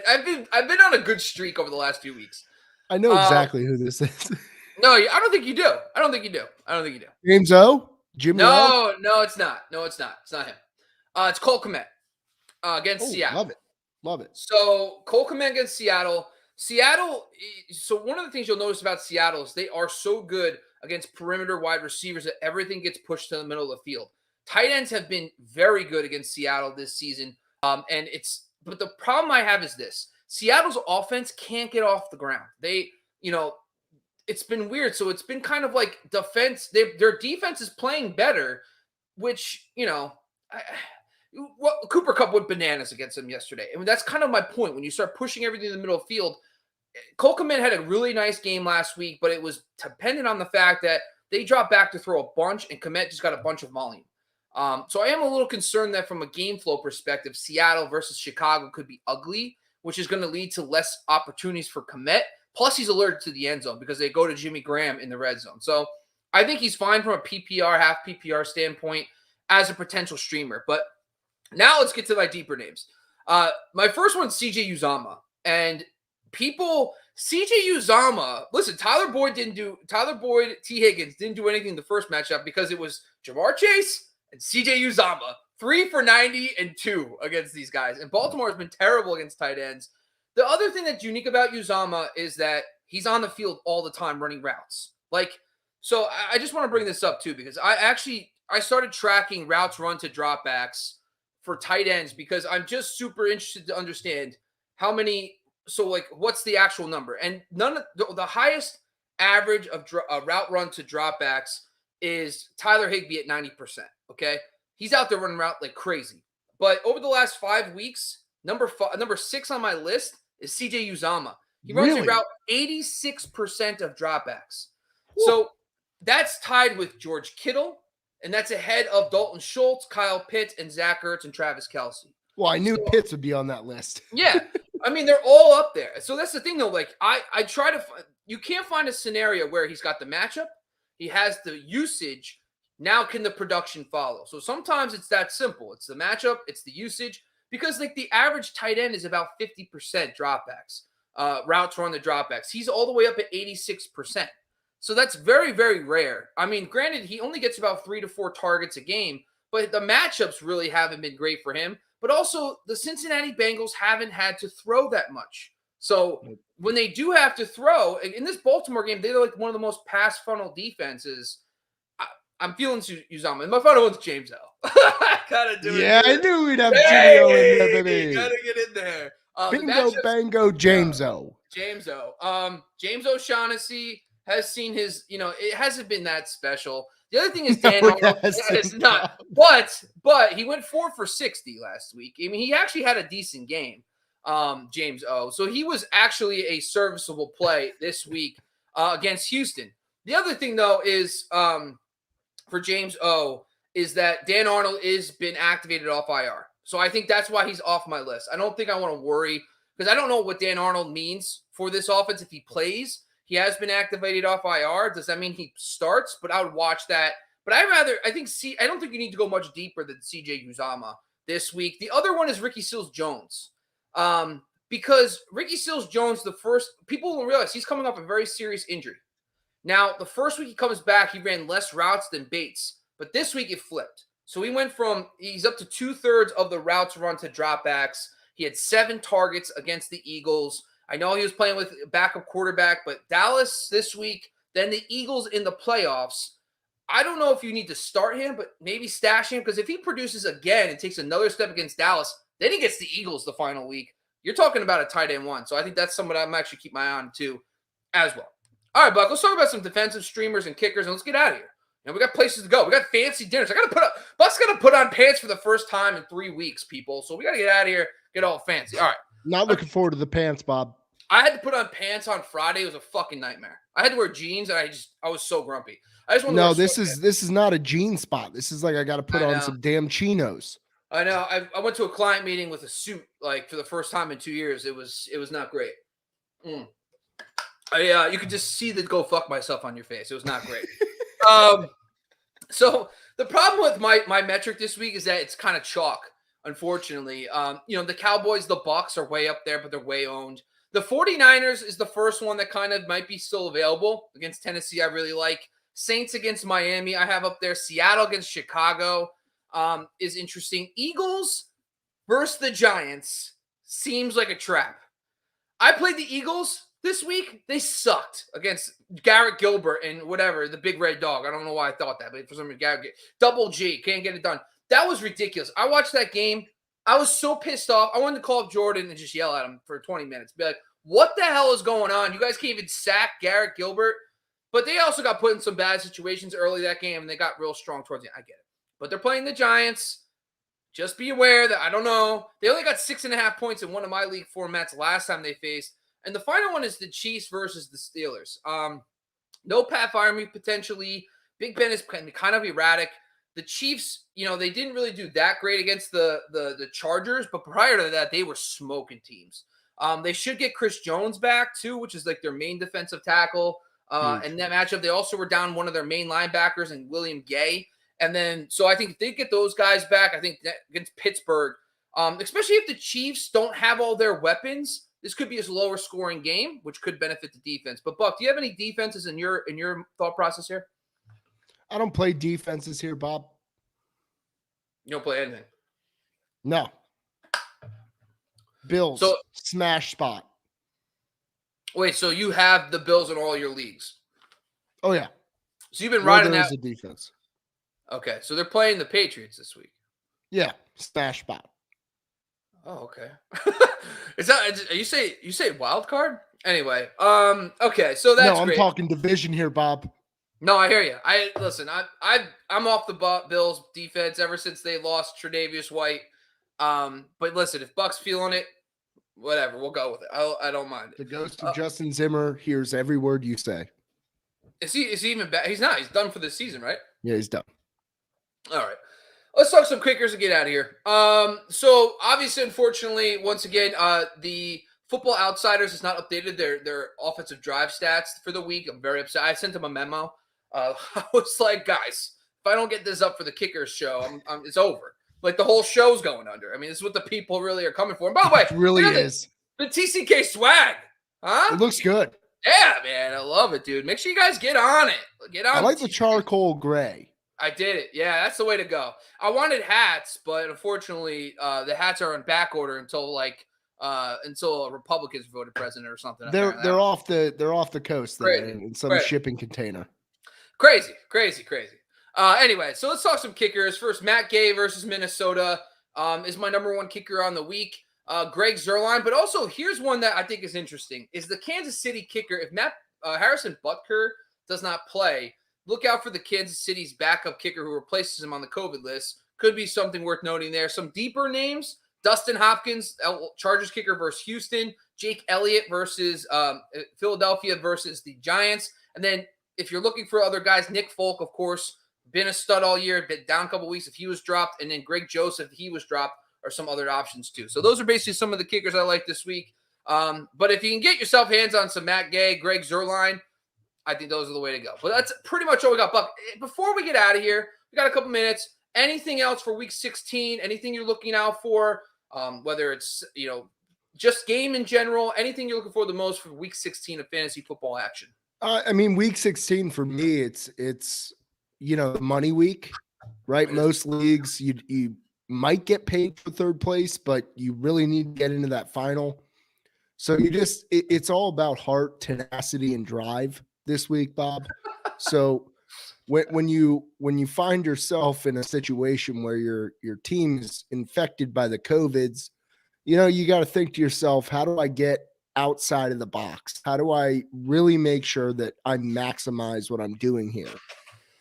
I've been on a good streak over the last few weeks. I know exactly who this is. No, I don't think you do. I don't think you do. James O? Jimmy O? No, it's not. It's not him. It's Cole Kmet against Seattle. Love it. So Cole Kmet against Seattle. So one of the things you'll notice about Seattle is they are so good against perimeter wide receivers that everything gets pushed to the middle of the field. Tight ends have been very good against Seattle this season. But the problem I have is this. Seattle's offense can't get off the ground. It's been weird. So it's been kind of like defense. Their defense is playing better, which, Cooper Kupp went bananas against them yesterday. I mean, that's kind of my point. When you start pushing everything in the middle of the field, Cole Kmet had a really nice game last week, but it was dependent on the fact that they dropped back to throw a bunch, and Kmet just got a bunch of volume. So I am a little concerned that from a game flow perspective, Seattle versus Chicago could be ugly, which is going to lead to less opportunities for Kmet. Plus, he's alerted to the end zone because they go to Jimmy Graham in the red zone. So I think he's fine from a PPR, half PPR standpoint as a potential streamer. But now let's get to my deeper names. My first one's CJ Uzama. And CJ Uzama, listen, Tyler Boyd, T. Higgins didn't do anything in the first matchup because it was Jamar Chase and CJ Uzama. 3 for 90 and 2 against these guys. And Baltimore has been terrible against tight ends. The other thing that's unique about Uzama is that he's on the field all the time running routes. So I just want to bring this up too, because I started tracking routes run to dropbacks for tight ends because I'm just super interested to understand how many. So what's the actual number? And the highest average of route run to dropbacks is Tyler Higbee at 90%. Okay. He's out there running route like crazy. But over the last 5 weeks, number 6 on my list is CJ Uzama. He runs a route 86% of dropbacks. Woo. So that's tied with George Kittle, and that's ahead of Dalton Schultz, Kyle Pitts, and Zach Ertz and Travis Kelce. Well, I knew Pitts would be on that list. Yeah. I mean, they're all up there. So that's the thing, though. I try to find – you can't find a scenario where he's got the matchup, he has the usage. Now can the production follow? So sometimes it's that simple. It's the matchup, it's the usage, because the average tight end is about 50% dropbacks, routes run the dropbacks. He's all the way up at 86%. So that's very, very rare. I mean, granted, he only gets about 3 to 4 targets a game, but the matchups really haven't been great for him. But also, the Cincinnati Bengals haven't had to throw that much. So when they do have to throw, in this Baltimore game, they're one of the most pass funnel defenses. I'm feeling Uzama. And my final one's James O. I gotta do it. Yeah, I knew we'd have Jimmy O in there, baby. You gotta get in there. Bingo, bango, James O. James O'Shaughnessy has seen his, it hasn't been that special. The other thing is Dan Arnold. It's not. But he went 4 for 60 last week. I mean, he actually had a decent game, James O. So he was actually a serviceable play this week against Houston. The other thing, though, is for James O is that Dan Arnold is been activated off IR. So I think that's why he's off my list. I don't think I want to worry because I don't know what Dan Arnold means for this offense if he plays. He has been activated off IR. Does that mean he starts? But I would watch that. But I don't think you need to go much deeper than CJ Uzama this week. The other one is Ricky Seals-Jones. Because Ricky Seals-Jones, people will realize he's coming off a very serious injury. Now, the first week he comes back, he ran less routes than Bates. But this week it flipped. So he's up to 2/3 of the routes run to dropbacks. He had 7 targets against the Eagles. I know he was playing with a backup quarterback, but Dallas this week, then the Eagles in the playoffs. I don't know if you need to start him, but maybe stash him because if he produces again and takes another step against Dallas, then he gets the Eagles the final week. You're talking about a tight end 1. So I think that's someone I'm actually keep my eye on too as well. All right, Buck, let's talk about some defensive streamers and kickers, and let's get out of here. We got places to go. We got fancy dinners. Buck's got to put on pants for the first time in 3 weeks, people. So we got to get out of here, get all fancy. All right. Not looking forward to the pants, Bob. I had to put on pants on Friday. It was a fucking nightmare. I had to wear jeans, and I was so grumpy. This is not a jean spot. This is I got to put on some damn chinos. I know. I went to a client meeting with a suit for the first time in 2 years. It was not great. You could just see the go fuck myself on your face. It was not great. So the problem with my metric this week is that it's kind of chalk. unfortunately. The Cowboys, the Bucks are way up there, but they're way owned. The 49ers is the first one that kind of might be still available. Against Tennessee, I really like. Saints against Miami, I have up there. Seattle against Chicago is interesting. Eagles versus the Giants seems like a trap. I played the Eagles this week. They sucked against Garrett Gilbert and whatever, the big red dog. I don't know why I thought that, but for some reason, Double G, can't get it done. That was ridiculous. I watched that game. I was so pissed off. I wanted to call up Jordan and just yell at him for 20 minutes. Be like, what the hell is going on? You guys can't even sack Garrett Gilbert. But they also got put in some bad situations early that game, and they got real strong towards the end. I get it. But they're playing the Giants. Just be aware that, I don't know, they only got 6.5 points in one of my league formats last time they faced. And the final one is the Chiefs versus the Steelers. No Pat Firemy potentially. Big Ben is kind of erratic. The Chiefs, they didn't really do that great against the Chargers, but prior to that, they were smoking teams. They should get Chris Jones back too, which is like their main defensive tackle. And that matchup, they also were down one of their main linebackers and William Gay. And then, so I think if they get those guys back, I think against Pittsburgh, especially if the Chiefs don't have all their weapons, this could be a lower scoring game, which could benefit the defense. But Buck, do you have any defenses in your thought process here? I don't play defenses here, Bob. You don't play anything? No. Bills, smash spot. Wait, so you have the Bills in all your leagues? Oh, yeah. So you've been riding that. The defense. Okay, so they're playing the Patriots this week. Yeah, smash spot. Oh, okay. Is that you say wild card? Anyway, okay, so that's I'm talking division here, Bob. No, I hear you. I'm off the Bills defense ever since they lost Tre'Davious White. But listen, if Buck's feeling it, whatever, we'll go with it. I don't mind it. The ghost of Justin Zimmer hears every word you say. Is he even back? He's not. He's done for this season, right? Yeah, he's done. All right. Let's talk some kickers and get out of here. So obviously, unfortunately, once again, the Football Outsiders has not updated their offensive drive stats for the week. I'm very upset. I sent them a memo. I was like, guys, if I don't get this up for the kickers show, it's over. Like the whole show's going under. I mean, this is what the people really are coming for. And by the way, it really is. The TCK swag, huh? It looks good. Yeah, man, I love it, dude. Make sure you guys get on it. Get on. I like the charcoal gray. I did it. Yeah, that's the way to go. I wanted hats, but unfortunately, the hats are in back order until a Republicans voted president or something. They're off the coast there in some shipping container. Crazy. Anyway, so let's talk some kickers. First, Matt Gay versus Minnesota is my number one kicker on the week. Greg Zuerlein, but also here's one that I think is interesting: is the Kansas City kicker. If Harrison Butker does not play, look out for the Kansas City's backup kicker who replaces him on the COVID list. Could be something worth noting there. Some deeper names: Dustin Hopkins, Chargers kicker versus Houston; Jake Elliott versus Philadelphia versus the Giants. And then if you're looking for other guys, Nick Folk, of course, been a stud all year, been down a couple weeks if he was dropped, and then Greg Joseph, if he was dropped, or some other options too. So those are basically some of the kickers I like this week. But if you can get yourself hands on some Matt Gay, Greg Zuerlein, I think those are the way to go. But that's pretty much all we got. Buck, before we get out of here, we got a couple minutes. Anything else for week 16? Anything you're looking out for? Whether it's, just game in general, anything you're looking for the most for week 16 of fantasy football action? Week 16 for me, it's the money week, right? Most leagues, you might get paid for third place, but you really need to get into that final. So it's all about heart, tenacity, and drive this week, Bob. So when you find yourself in a situation where your team is infected by the COVIDs, you got to think to yourself, how do I get outside of the box? How do I really make sure that I maximize what I'm doing here?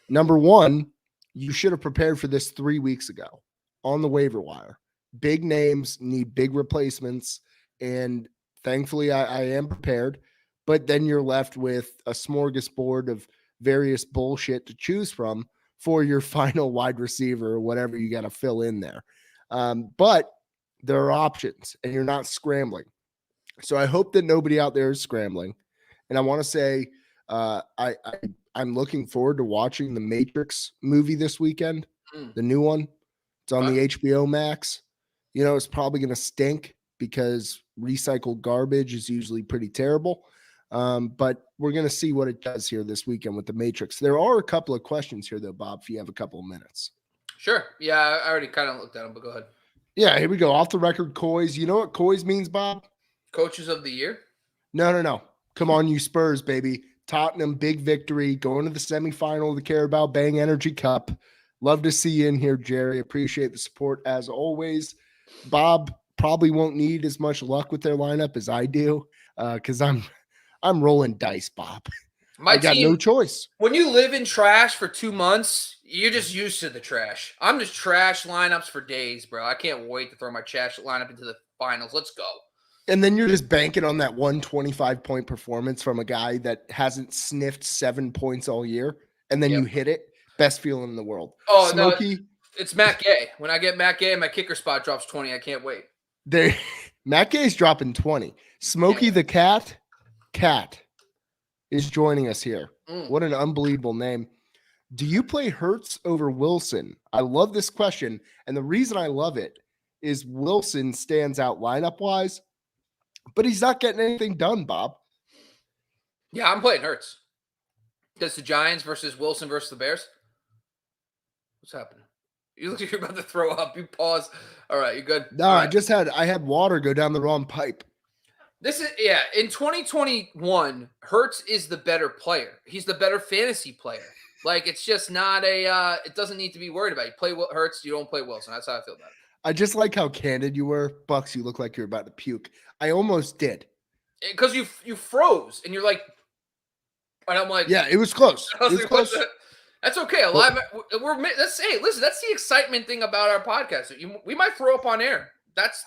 Number one, you should have prepared for this 3 weeks ago on the waiver wire. Big names need big replacements, and thankfully I am prepared, but then you're left with a smorgasbord of various bullshit to choose from for your final wide receiver or whatever you got to fill in there. But there are options, and you're not scrambling. So I hope that nobody out there is scrambling. And I want to say I'm looking forward to watching the Matrix movie this weekend, the new one. It's on the HBO Max. it's probably going to stink because recycled garbage is usually pretty terrible. But we're going to see what it does here this weekend with the Matrix. There are a couple of questions here, though, Bob, if you have a couple of minutes. Sure. Yeah, I already kind of looked at them, but go ahead. Yeah, here we go. Off the record, Coys. You know what Coys means, Bob? Coaches of the year? No. Come on, you Spurs, baby. Tottenham, big victory, going to the semifinal of the Carabao Bang Energy Cup. Love to see you in here, Jerry. Appreciate the support as always. Bob probably won't need as much luck with their lineup as I do, because I'm rolling dice, Bob. I got no choice. When you live in trash for 2 months, you're just used to the trash. I'm just trash lineups for days, bro. I can't wait to throw my trash lineup into the finals. Let's go. And then you're just banking on that 125-point performance from a guy that hasn't sniffed 7 points all year, and then you hit it. Best feeling in the world. Oh, Smokey, no, it's Matt Gay. When I get Matt Gay, my kicker spot drops 20. I can't wait. Matt Gay's dropping 20. Smokey the Cat is joining us here. What an unbelievable name. Do you play Hurts over Wilson? I love this question, and the reason I love it is Wilson stands out lineup-wise, but he's not getting anything done, Bob. Yeah, I'm playing Hurts. That's the Giants versus Wilson versus the Bears. What's happening? You look like you're about to throw up. You pause. All right, you good? No, right. I had water go down the wrong pipe. In 2021, Hurts is the better player. He's the better fantasy player. Like, it's just not it doesn't need to be worried about. You play Hurts, you don't play Wilson. That's how I feel about it. I just like how candid you were. Bucks, you look like you're about to puke. I almost did. Because you froze, and you're like, and I'm like, yeah, it was close. It was close. That's okay. Let's say, listen, that's the excitement thing about our podcast. We might throw up on air.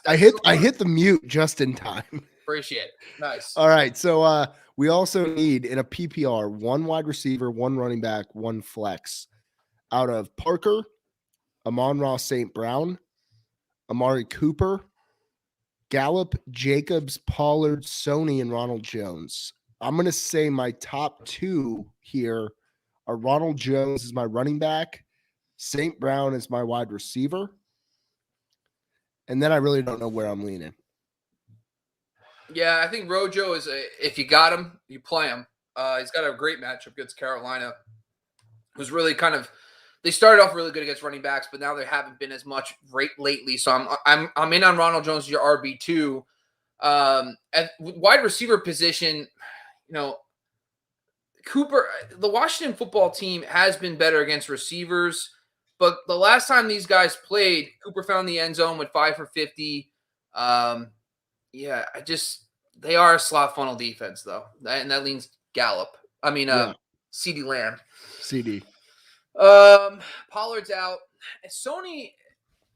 I hit the mute just in time. Appreciate it. Nice. All right. So we also need in a PPR 1 wide receiver, 1 running back, 1 flex out of Parker, Amon-Ra St. Brown, Amari Cooper, Gallup, Jacobs, Pollard, Sony, and Ronald Jones. I'm going to say my top 2 here are Ronald Jones is my running back, St. Brown is my wide receiver, and then I really don't know where I'm leaning. Yeah, I think Rojo is if you got him, you play him. He's got a great matchup against Carolina, who's really they started off really good against running backs, but now they haven't been as much lately. So I'm in on Ronald Jones, your RB2. At wide receiver position, Cooper, the Washington football team has been better against receivers, but the last time these guys played, Cooper found the end zone with 5 for 50. Yeah, they are a slot funnel defense, though. And that leans Gallup. CeeDee Lamb. CD. Pollard's out. Sony,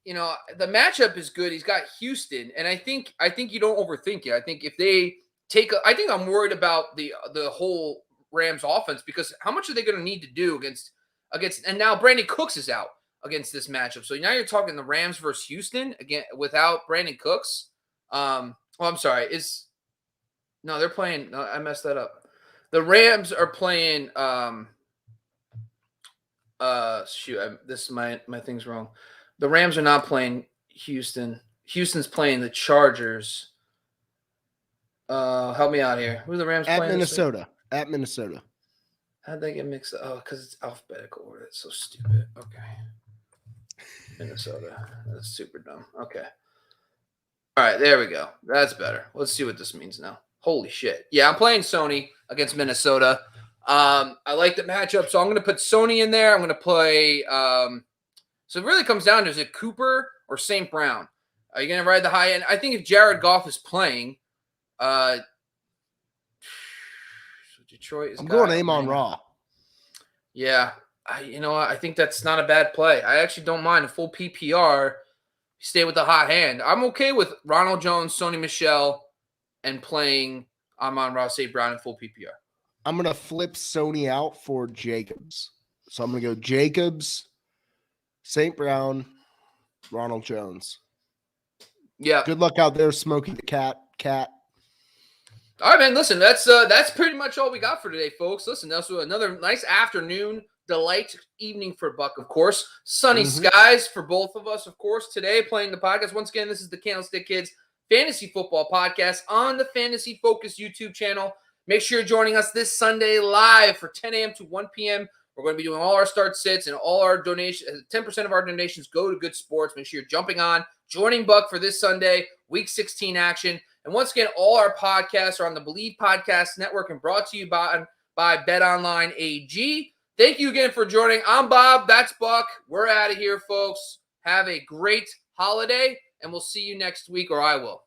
the matchup is good. He's got Houston, and I think you don't overthink it. I think if they I think I'm worried about the whole Rams offense, because how much are they going to need to do against and now Brandon Cooks is out against this matchup. So now you're talking the Rams versus Houston again without Brandon Cooks. I'm sorry. They're playing. No, I messed that up. The Rams are playing. My thing's wrong. The Rams are not playing Houston. Houston's playing the Chargers. Help me out here. Who are the Rams playing? At Minnesota. How'd they get mixed up? Oh, because it's alphabetical order. It's so stupid. Okay. Minnesota. That's super dumb. Okay. All right, there we go. That's better. Let's see what this means now. Holy shit. Yeah, I'm playing Sony against Minnesota. I like the matchup, so I'm going to put Sony in there. I'm going to play so it really comes down to, is it Cooper or St. Brown? Are you going to ride the high end? I think if Jared Goff is playing, so Detroit is. I'm going Amon-Ra. Yeah, I think that's not a bad play. I actually don't mind a full PPR. Stay with the hot hand. I'm okay with Ronald Jones, Sony Michel, and playing Amon-Ra St. Brown in full PPR. I'm going to flip Sony out for Jacobs. So I'm going to go Jacobs, St. Brown, Ronald Jones. Yeah. Good luck out there, Smokey the Cat. All right, man. Listen, that's pretty much all we got for today, folks. Listen, that's another nice afternoon delight evening for Buck, of course. Sunny skies for both of us, of course. Today, playing the podcast. Once again, this is the Candlestick Kids Fantasy Football Podcast on the Fantasy Focus YouTube channel. Make sure you're joining us this Sunday live for 10 a.m. to 1 p.m. We're going to be doing all our start sits and all our donations. 10% of our donations go to good sports. Make sure you're jumping on, joining Buck for this Sunday, Week 16 action. And once again, all our podcasts are on the Believe Podcast Network and brought to you by BetOnline AG. Thank you again for joining. I'm Bob. That's Buck. We're out of here, folks. Have a great holiday, and we'll see you next week, or I will.